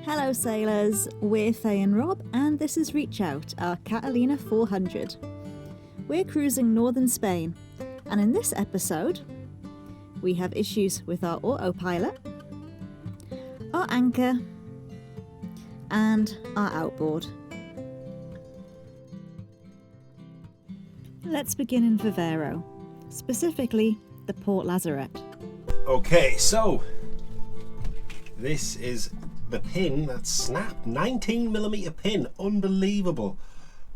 Hello sailors, we're Faye and Rob and this is Reach Out, our Catalina 400. We're cruising northern Spain and in this episode we have issues with our autopilot, our anchor and our outboard. Let's begin in Viveiro, specifically the Port Lazaret. Okay, so this is the pin that snapped, 19mm pin, unbelievable,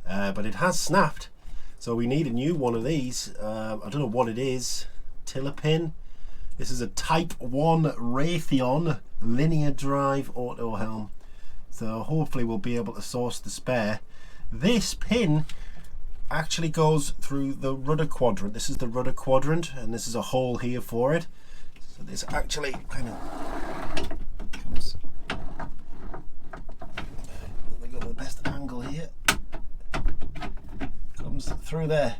but it has snapped, so we need a new one of these. I don't know what it is. Tiller pin. This is a Type 1 Raytheon linear drive auto helm, so hopefully we'll be able to source the spare. This pin actually goes through the rudder quadrant. This is the rudder quadrant and this is a hole here for it, so this actually kind of comes, we got the best angle here, comes through there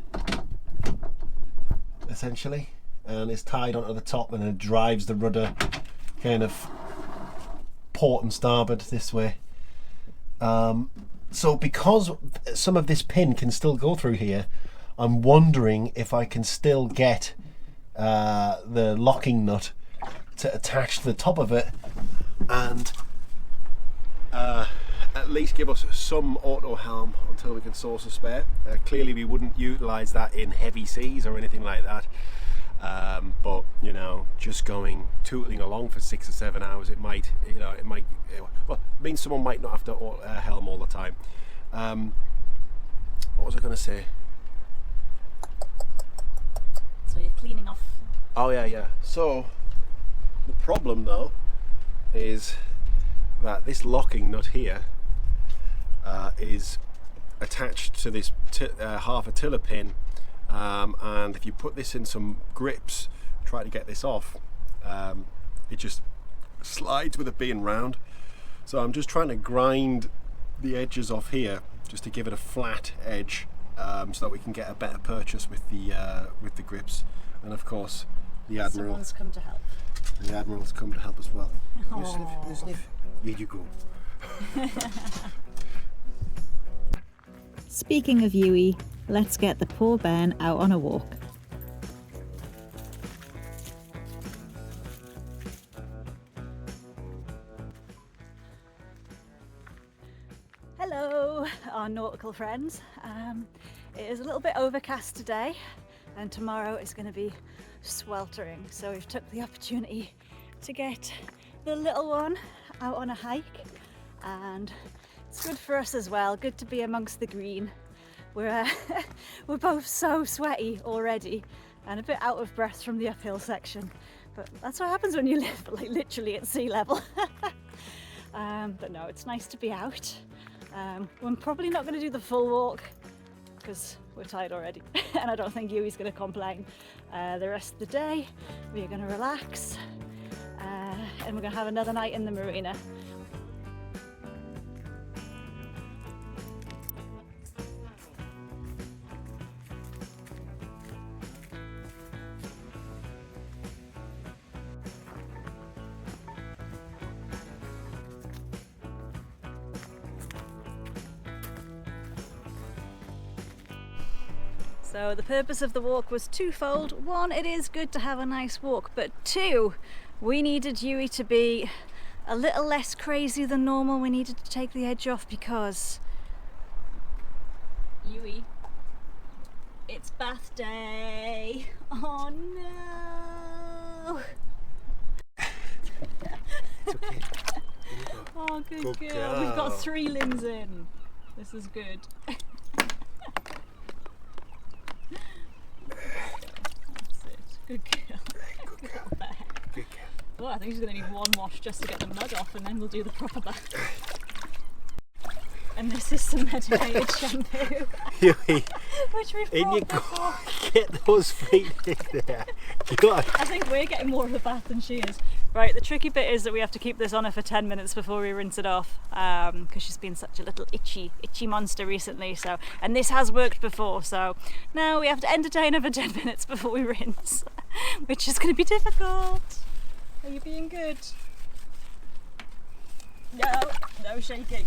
essentially, and it's tied onto the top and it drives the rudder kind of port and starboard this way. So because some of this pin can still go through here, I'm wondering if I can still get the locking nut to attach to the top of it and at least give us some auto helm until we can source a spare. Clearly we wouldn't utilise that in heavy seas or anything like that, but you know, just going tootling along for 6 or 7 hours, it might well, it means someone might not have to helm all the time. What was I going to say? So you're cleaning off. Oh yeah. So the problem though is that this locking nut here is attached to this half a tiller pin, and if you put this in some grips, try to get this off, it just slides with it being round. So I'm just trying to grind the edges off here just to give it a flat edge, so that we can get a better purchase with the grips. And of course the Admiral. Someone's come to help. The Admiral's come to help as well. Aww. You sniff. Here you go. Speaking of Yewy, let's get the poor Ben out on a walk. Hello, our nautical friends. It is a little bit overcast today and tomorrow is going to be sweltering, so we've took the opportunity to get the little one out on a hike, and it's good for us as well, good to be amongst the green. We're both so sweaty already and a bit out of breath from the uphill section, but that's what happens when you live like literally at sea level. But no, it's nice to be out. We're probably not going to do the full walk because we're tired already and I don't think Yewy's going to complain. The rest of the day we're going to relax, and we're going to have another night in the marina. So the purpose of the walk was twofold. One, it is good to have a nice walk, but two, we needed Yewy to be a little less crazy than normal. We needed to take the edge off because Yewy, it's bath day. Oh no! It's okay. Oh, good Good girl. girl. We've got 3 limbs in. This is good. That's it. Good girl. Good girl. Good girl. Oh, I think she's going to need one wash just to get the mud off, and then we'll do the proper bath. And this is some medicated shampoo, Yewy, which we've in you brought go. before. Get those feet in there. God. I think we're getting more of a bath than she is. Right, the tricky bit is that we have to keep this on her for 10 minutes before we rinse it off, because she's been such a little itchy monster recently. So, and this has worked before, so now we have to entertain her for 10 minutes before we rinse, which is going to be difficult. Are you being good? No shaking.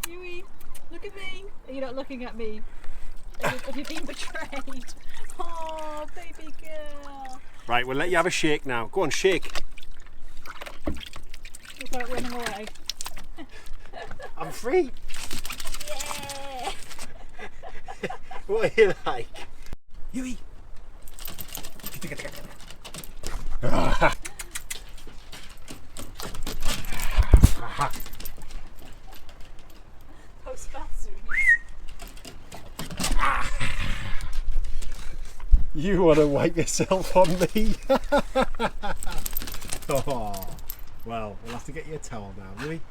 Yewy, look at me. You're not looking at me. Have you been betrayed? Oh, baby girl. Right, we'll let you have a shake now. Go on, shake. Without running away. I'm free. Yeah. What are you like? Yewy. You want to wipe yourself on me? Oh, well, we'll have to get you a towel now, Yewy.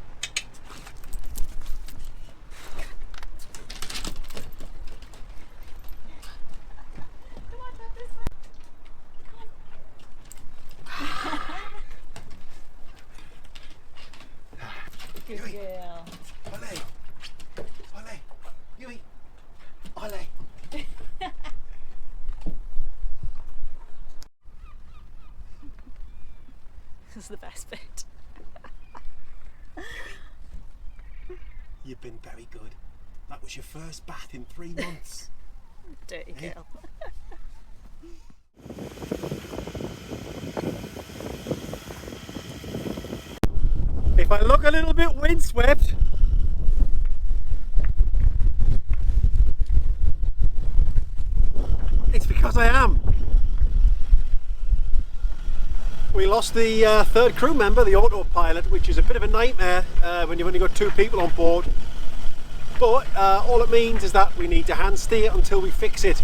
Good girl. Ole! Ole! Yewy! Ole! This is the best bit. You've been very good. That was your first bath in 3 months. Dirty girl. If I look a little bit windswept, it's because I am. We lost the third crew member, the autopilot, which is a bit of a nightmare when you've only got 2 people on board. But all it means is that we need to hand steer until we fix it.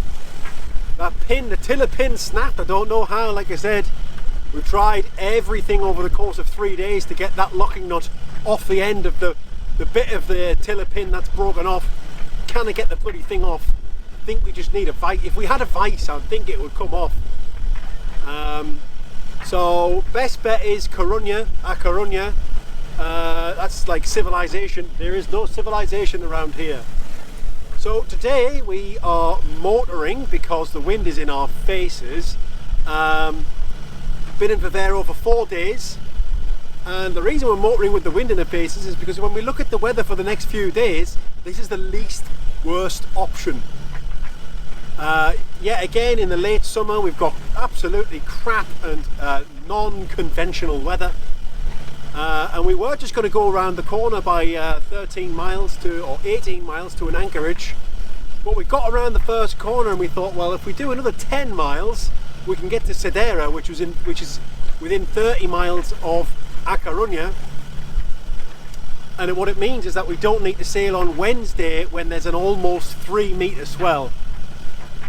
That pin, the tiller pin snapped. I don't know how, like I said. We've tried everything over the course of 3 days to get that locking nut off the end of the bit of the tiller pin that's broken off. Can I get the bloody thing off? I think we just need a vise. If we had a vise, I'd think it would come off. So best bet is Coruña, A Coruña. That's like civilization. There is no civilization around here. So today we are motoring because the wind is in our faces. Been in Viveiro for 4 days, and the reason we're motoring with the wind in the faces is because when we look at the weather for the next few days, this is the least worst option. Yet again, in the late summer we've got absolutely crap and non-conventional weather, and we were just going to go around the corner by 13 miles to or 18 miles to an anchorage, but we got around the first corner and we thought, well, if we do another 10 miles we can get to Cedeira, which is within 30 miles of A Coruña, and what it means is that we don't need to sail on Wednesday when there's an almost 3 metre swell.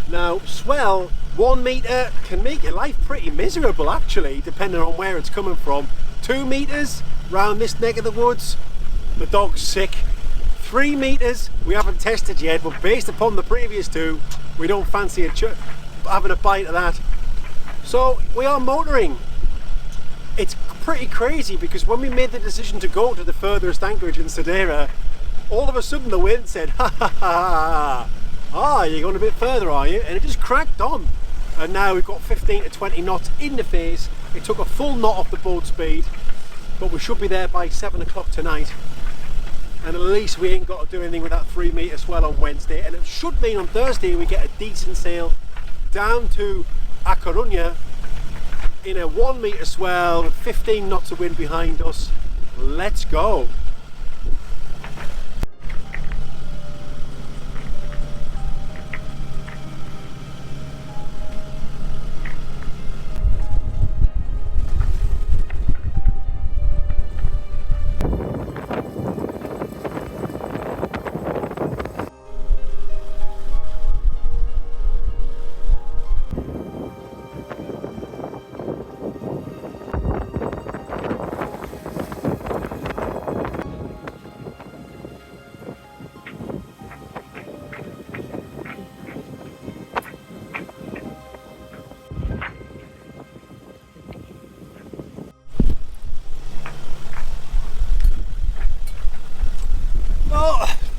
Now, swell 1 metre can make your life pretty miserable actually, depending on where it's coming from. 2 metres round this neck of the woods, the dog's sick. 3 metres we haven't tested yet, but based upon the previous 2, we don't fancy having a bite of that. So we are motoring. It's pretty crazy because when we made the decision to go to the furthest anchorage in Cedeira, all of a sudden the wind said, ha ha ha, ah, you're going a bit further, are you? And it just cracked on. And now we've got 15 to 20 knots in the face. It took a full knot off the boat speed, but we should be there by 7 o'clock tonight. And at least we ain't got to do anything with that 3 metre swell on Wednesday. And it should mean on Thursday we get a decent sail down to A Coruña in a 1 metre swell with 15 knots of wind behind us. Let's go.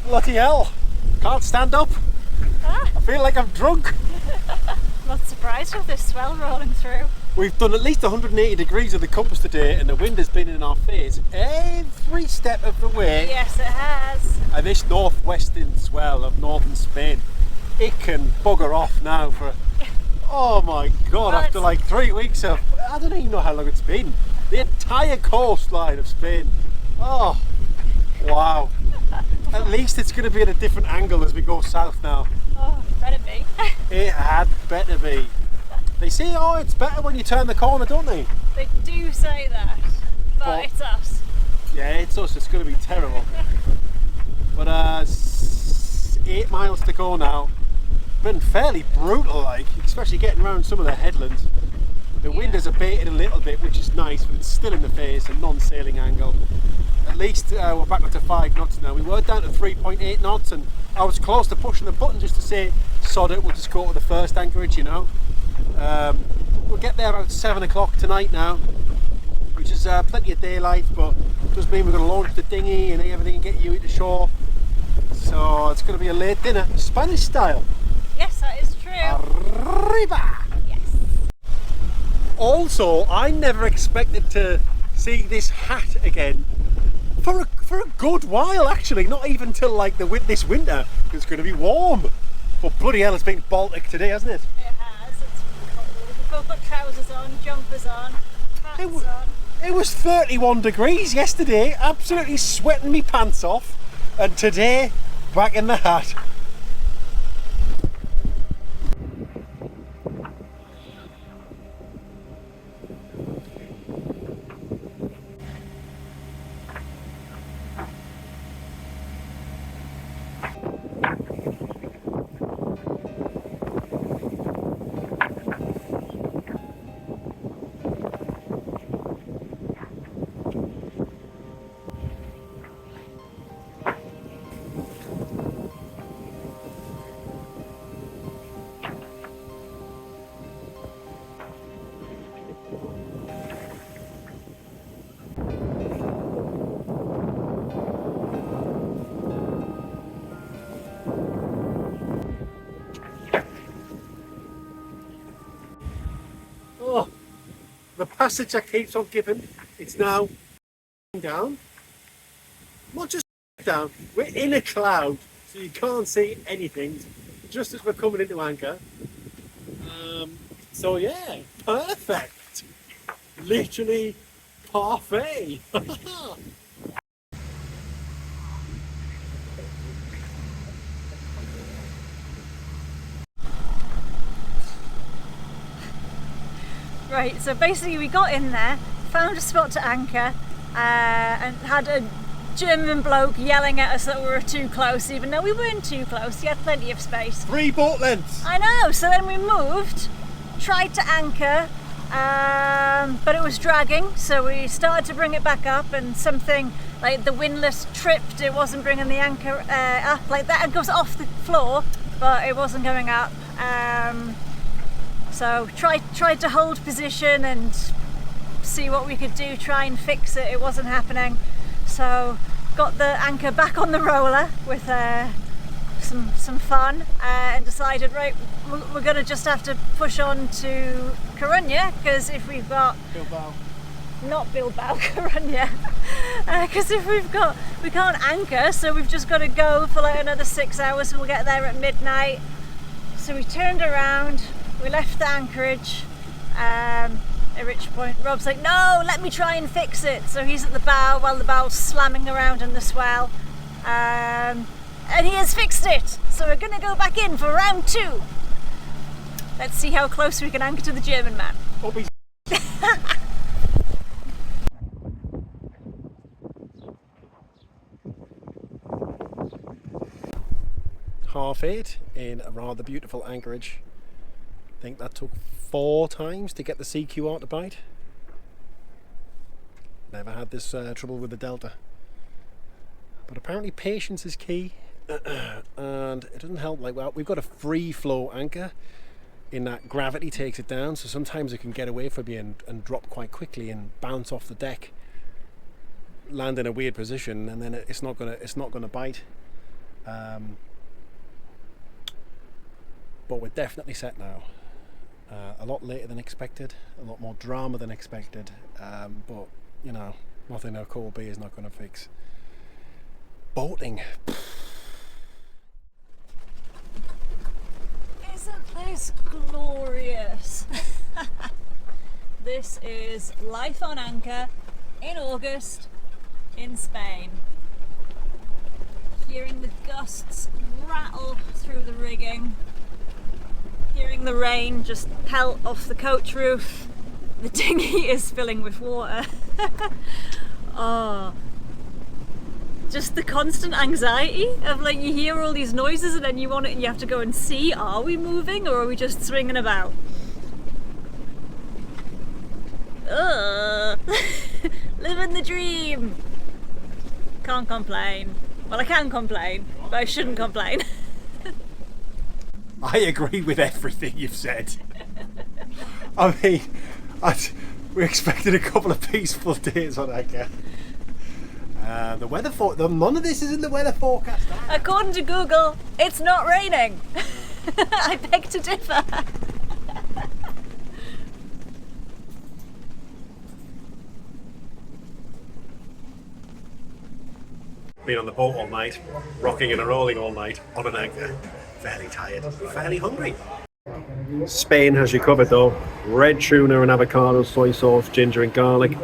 Bloody hell, can't stand up. I feel like I'm drunk. Not surprised with this swell rolling through. We've done at least 180 degrees of the compass today, and the wind has been in our face every step of the way. Yes, it has. And this northwestern swell of northern Spain, it can bugger off now for, oh my god, Well, after like 3 weeks of, I don't even know how long it's been. The entire coastline of Spain. Oh, wow. At least it's going to be at a different angle as we go south now. Oh, better be. It had better be. They say, oh, it's better when you turn the corner, don't they? They do say that, but it's us. Yeah, it's us. It's going to be terrible. But 8 miles to go now. Been fairly brutal, like, especially getting around some of the headlands. The wind has abated a little bit, which is nice, but it's still in the face, a non-sailing angle. At least we're back up to 5 knots now. We were down to 3.8 knots, and I was close to pushing the button just to say, sod it, we'll just go to the first anchorage, you know. We'll get there about 7 o'clock tonight now, which is plenty of daylight, but does mean we're going to launch the dinghy and everything and get Yewy to shore. So it's going to be a late dinner, Spanish style. Yes, that is true. Arriba! Yes. Also, I never expected to see this hat again for a good while, actually. Not even till like this winter. It's going to be warm. But bloody hell, it's been Baltic today, hasn't it? It has. It's cold. We've got trousers on, jumpers on, hats on. It was 31 degrees yesterday, absolutely sweating me pants off, and today, back in the hat. Oh, the passage that keeps on giving, it's now down. Not just down, we're in a cloud, so you can't see anything, just as we're coming into anchor. So yeah, perfect. Literally parfait. Right, so basically we got in there, found a spot to anchor, and had a German bloke yelling at us that we were too close, even though we weren't too close. He had plenty of space. 3 boat lengths. I know, so then we moved, tried to anchor, but it was dragging, so we started to bring it back up, and something like the windlass tripped. It wasn't bringing the anchor up like that. It goes off the floor, but it wasn't going up. So tried to hold position and see what we could do, try and fix it. It wasn't happening. So got the anchor back on the roller with some fun, and decided, right, we're going to just have to push on to Coruña, because if we've got not Bilbao, Coruña, because if we can't anchor, so we've just got to go for like another 6 hours, and we'll get there at midnight. So we turned around, we left the anchorage, at which point Rob's like, no, let me try and fix it. So he's at the bow while the bow's slamming around in the swell, and he has fixed it. So we're going to go back in for round 2. Let's see how close we can anchor to the German man. Half 8 in a rather beautiful anchorage. I think that took 4 times to get the CQR to bite. Never had this trouble with the Delta. But apparently patience is key, and it doesn't help. Like, well, we've got a free flow anchor in that gravity takes it down, so sometimes it can get away from you and drop quite quickly and bounce off the deck, land in a weird position, and then it's not gonna bite. But we're definitely set now. A lot later than expected, a lot more drama than expected, but you know, nothing a cold beer is not going to fix. Boating. Isn't this glorious? This is life on anchor in August in Spain. Hearing the gusts rattle through the rigging, hearing the rain just pelt off the coach roof. The dinghy is filling with water. Oh, just the constant anxiety of like you hear all these noises and then you want it and you have to go and see, are we moving or are we just swinging about? Ugh. Living the dream. Can't complain. Well, I can complain, but I shouldn't complain. I agree with everything you've said. I mean, we expected a couple of peaceful days on anchor. The weather none of this is in the weather forecast. According to Google, it's not raining. I beg to differ. Been on the boat all night, rocking and rolling all night on an anchor. Fairly tired, fairly hungry. Spain has you covered though. Red tuna and avocado, soy sauce, ginger and garlic,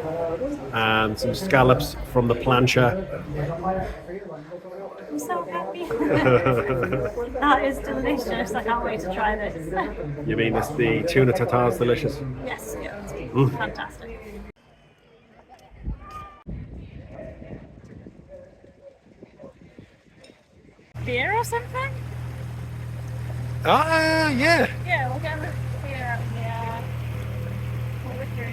and some scallops from the plancha. I'm so happy. That is delicious. I can't wait to try this. You mean the tuna tartare is delicious? Yes, yeah, it's fantastic. Beer or something? Yeah. Yeah, we'll get the beer out here. What would you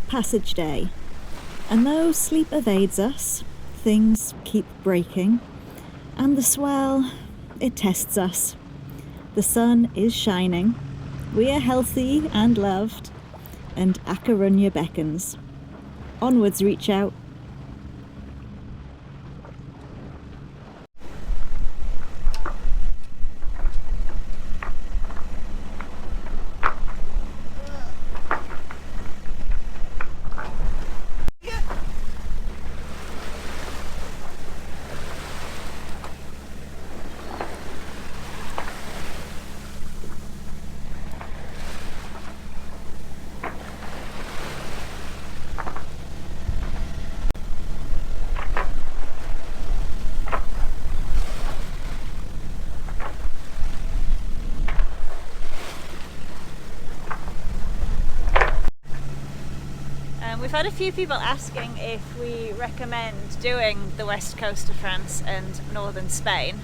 Passage day, and though sleep evades us, things keep breaking, and the swell, it tests us. The sun is shining, we are healthy and loved, and A Coruña beckons. Onwards reach out. We've had a few people asking if we recommend doing the west coast of France and northern Spain.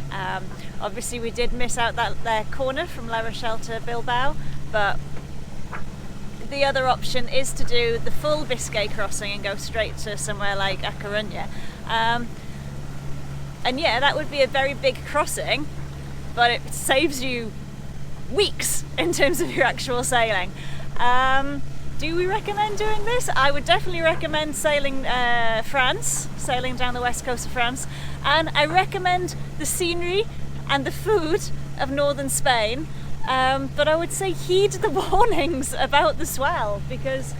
Obviously we did miss out that corner from La Rochelle to Bilbao, but the other option is to do the full Biscay crossing and go straight to somewhere like A Coruña. And yeah, that would be a very big crossing, but it saves you weeks in terms of your actual sailing. Do we recommend doing this? I would definitely recommend sailing France, sailing down the west coast of France, and I recommend the scenery and the food of northern Spain, but I would say heed the warnings about the swell because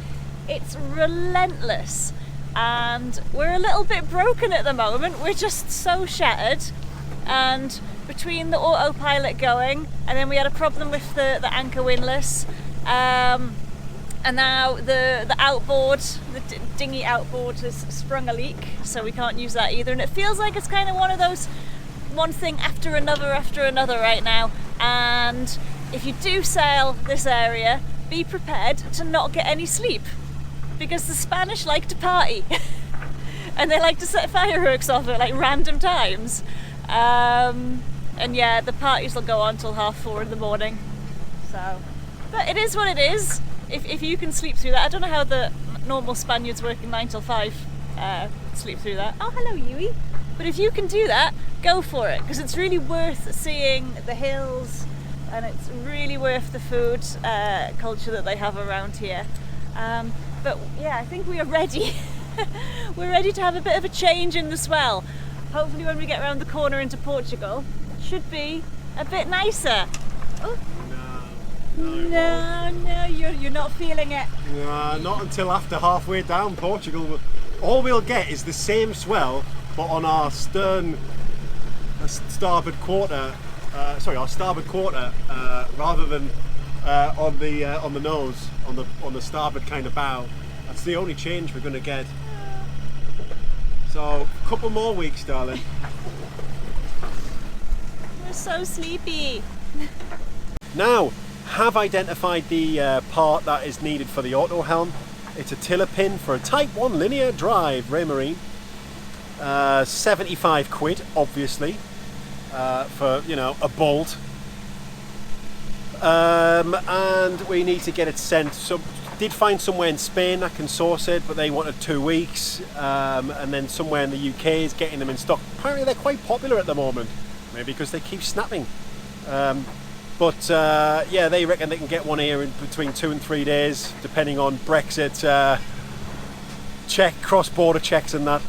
it's relentless and we're a little bit broken at the moment. We're just so shattered, and between the autopilot going and then we had a problem with the anchor windlass, and now the outboard, the dinghy outboard has sprung a leak, so we can't use that either. And it feels like it's kind of one of those, one thing after another right now. And if you do sail this area, be prepared to not get any sleep, because the Spanish like to party and they like to set fireworks off at like random times. And yeah, the parties will go on till 4:30 in the morning. So, but it is what it is. if you can sleep through that, I don't know how the normal Spaniards working 9 till 5 sleep through that. Oh, hello, Yewy. But if you can do that, go for it, because it's really worth seeing the hills, and it's really worth the food culture that they have around here. But yeah, I think we are ready. We're ready to have a bit of a change in the swell. Hopefully when we get around the corner into Portugal, it should be a bit nicer. Oh. No, you're not feeling it. No, not until after halfway down Portugal. All we'll get is the same swell, but on our starboard quarter, rather than on the nose, on the starboard kind of bow. That's the only change we're going to get. So, a couple more weeks, darling. We're so sleepy. Now, have identified the part that is needed for the auto helm. It's a tiller pin for a Type 1 linear drive Raymarine. 75 quid, obviously, for, you know, a bolt. And we need to get it sent. So, did find somewhere in Spain that can source it, but they wanted 2 weeks. And then somewhere in the UK is getting them in stock. Apparently they're quite popular at the moment, maybe because they keep snapping. But yeah, they reckon they can get one here in between 2 and 3 days, depending on Brexit cross-border checks and that.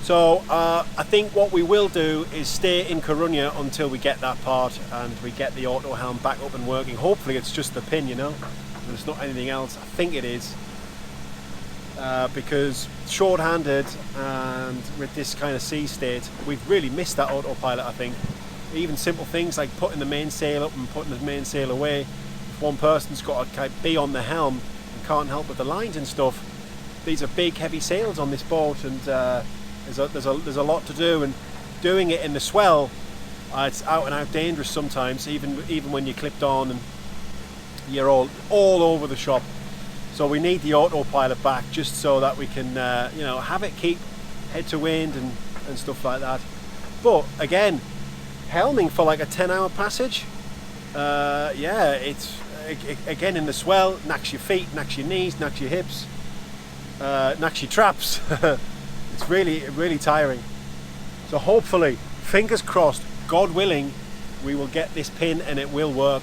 So I think what we will do is stay in Coruña until we get that part and we get the auto helm back up and working. Hopefully it's just the pin, you know, and it's not anything else. I think it is, because short-handed and with this kind of sea state, we've really missed that autopilot, I think. Even simple things like putting the mainsail up and putting the mainsail away. If one person's got to be on the helm and can't help with the lines and stuff, these are big heavy sails on this boat, and there's a lot to do, and doing it in the swell, it's out and out dangerous sometimes, even when you're clipped on and you're all over the shop. So we need the autopilot back just so that we can you know, have it keep head to wind and stuff like that. But again, helming for like a 10-hour passage, yeah, it's again in the swell, knacks your feet, knacks your knees, knacks your hips, knacks your traps. It's really tiring. So hopefully, fingers crossed, God willing, we will get this pin and it will work.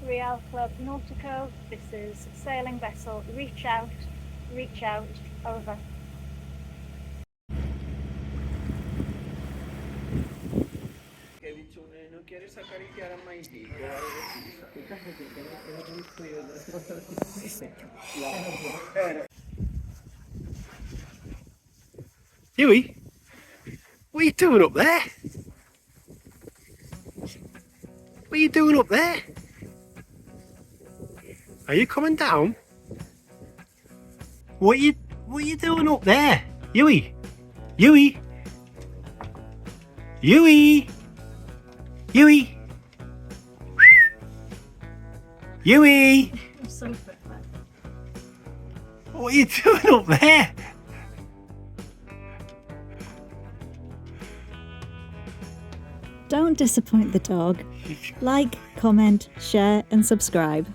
Real Club Nautico, this is sailing vessel, reach out, over. Yewy, what are you doing up there? What are you doing up there? Are you coming down? What are you doing up there? Yewy! Yewy! Yewy! Yewy! Yewy! I'm so quick, man. What are you doing up there? Don't disappoint the dog. Like, comment, share and subscribe.